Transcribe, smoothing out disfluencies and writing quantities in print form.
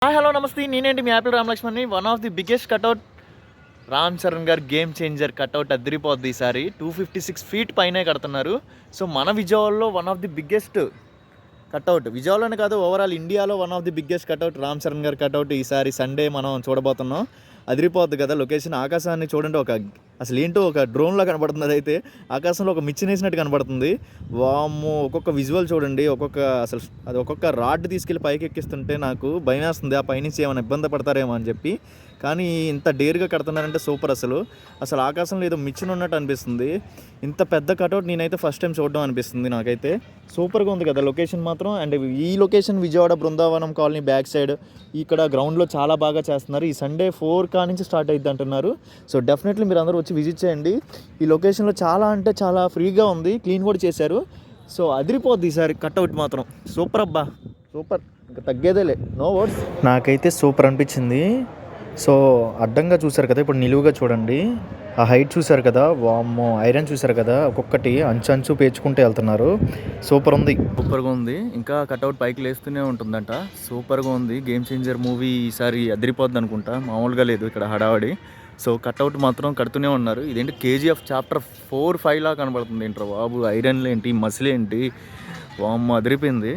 Hello నమస్తే, నేనేంటి మీ యాపిల్ రామలక్ష్మణ్ని. One of the biggest cutout Ram Charan గారు గేమ్ చేంజర్ కట్అవుట్ అదిరిపోద్ది. ఈసారి 256 ఫీట్ పైనే కడుతున్నారు. సో మన విజయవాడలో one of the biggest cutout, విజయవాడలోనే కాదు ఓవరాల్ ఇండియాలో one of the biggest cutout Ram Charan గారి కట్అవుట్ ఈసారి సండే మనం చూడబోతున్నాం. అదిరిపోద్ది కదా లొకేషన్. ఆకాశాన్ని చూడండి, అసలు ఏంటో ఒక డ్రోన్లో కనబడుతుంది. అదైతే ఆకాశంలో ఒక మిచ్చినేసినట్టు కనబడుతుంది. వామ్మో, ఒక్కొక్క విజువల్ చూడండి, ఒక్కొక్క రాడ్ తీసుకెళ్ళి పైకి ఎక్కిస్తుంటే నాకు భయం వేస్తుంది. ఆ పైనుంచి ఏమైనా ఇబ్బంది పడతారేమో అని చెప్పి. కానీ ఇంత డేర్గా కడుతున్నారంటే సూపర్. అసలు ఆకాశంలో ఏదో మిషన్ ఉన్నట్టు అనిపిస్తుంది. ఇంత పెద్ద కట్అవుట్ నేనైతే ఫస్ట్ టైం చూడడం అనిపిస్తుంది నాకైతే. సూపర్గా ఉంది కదా లొకేషన్ మాత్రం. అండ్ ఈ location Vijayawada Brindavanam colony back side ఇక్కడ గ్రౌండ్లో చాలా బాగా చేస్తున్నారు. ఈ సండే 4 నుంచి స్టార్ట్ అయ్యిద్ది అంటున్నారు. సో డెఫినెట్లీ మీరు అందరూ వచ్చి విజిట్ చేయండి. ఈ లొకేషన్లో చాలా అంటే చాలా ఫ్రీగా ఉంది, క్లీన్ కూడా చేశారు. సో అదిరిపోద్ది ఈసారి కట్అవుట్ మాత్రం. సూపర్ అబ్బా, సూపర్, ఇంకా తగ్గేదేలే, నో వర్డ్స్. నాకైతే సూపర్ అనిపించింది. సో అడ్డంగా చూసారు కదా, ఇప్పుడు నిలువుగా చూడండి. ఆ హైట్ చూసారు కదా, వామ్మో, ఐరన్ చూసారు కదా, ఒక్కొక్కటి అంచు పేర్చుకుంటూ వెళ్తున్నారు. సూపర్గా ఉంది. ఇంకా కట్అవుట్ పైకి లేస్తూనే ఉంటుందంట. సూపర్గా ఉంది. గేమ్ చేంజర్ మూవీ ఈసారి అదిరిపోద్ది అనుకుంటా, మామూలుగా లేదు ఇక్కడ హడావడి. సో కట్అవుట్ మాత్రం కడుతూనే ఉన్నారు. ఇదేంటి కేజీఎఫ్ చాప్టర్ 4, 5 లా కనబడుతుంది ఏంట్రా బాబు. ఐరన్లు ఏంటి, మసిల్ ఏంటి, వామ్మో అదిరిపోయింది.